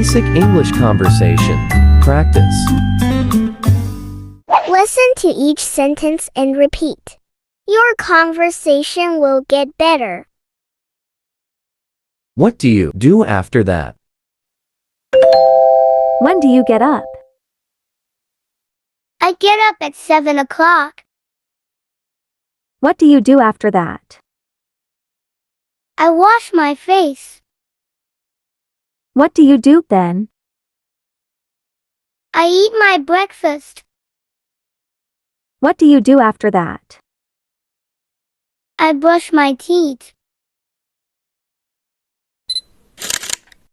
Basic English conversation. Practice. Listen to each sentence and repeat. Your conversation will get better. What do you do after that? When do you get up? I get up at 7 o'clock. What do you do after that? I wash my face. What do you do then? I eat my breakfast. What do you do after that? I brush my teeth.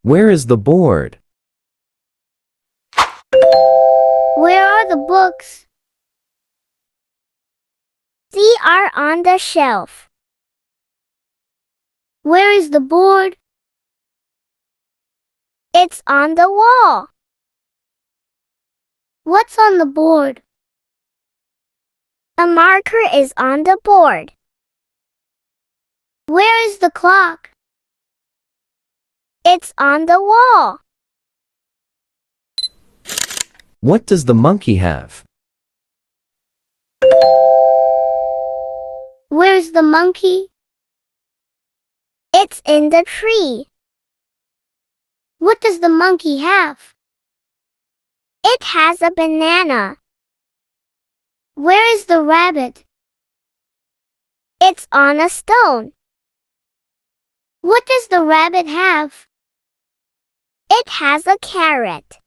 Where is the board? Where are the books? They are on the shelf. Where is the board? It's on the wall. What's on the board? A marker is on the board. Where is the clock? It's on the wall. What does the monkey have? Where's the monkey? It's in the tree. What does the monkey have? It has a banana. Where is the rabbit? It's on a stone. What does the rabbit have? It has a carrot.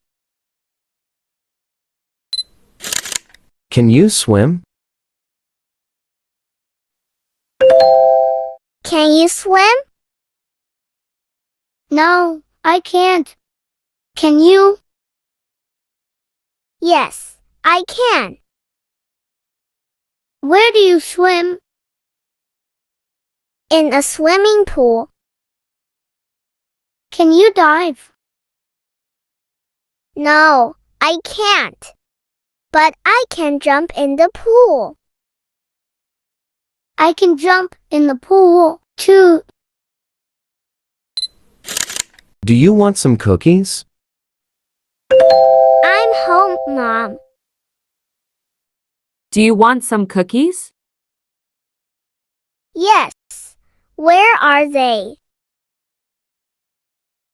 Can you swim? Can you swim? No, I can't. Can you? Yes, I can. Where do you swim? In a swimming pool. Can you dive? No, I can't. But I can jump in the pool. I can jump in the pool, too. Do you want some cookies? I'm home, Mom. Do you want some cookies? Yes. Where are they?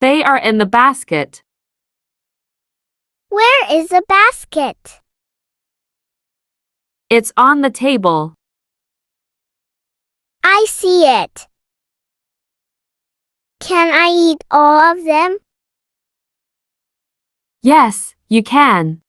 They are in the basket. Where is the basket? It's on the table. I see it. Can I eat all of them? Yes, you can.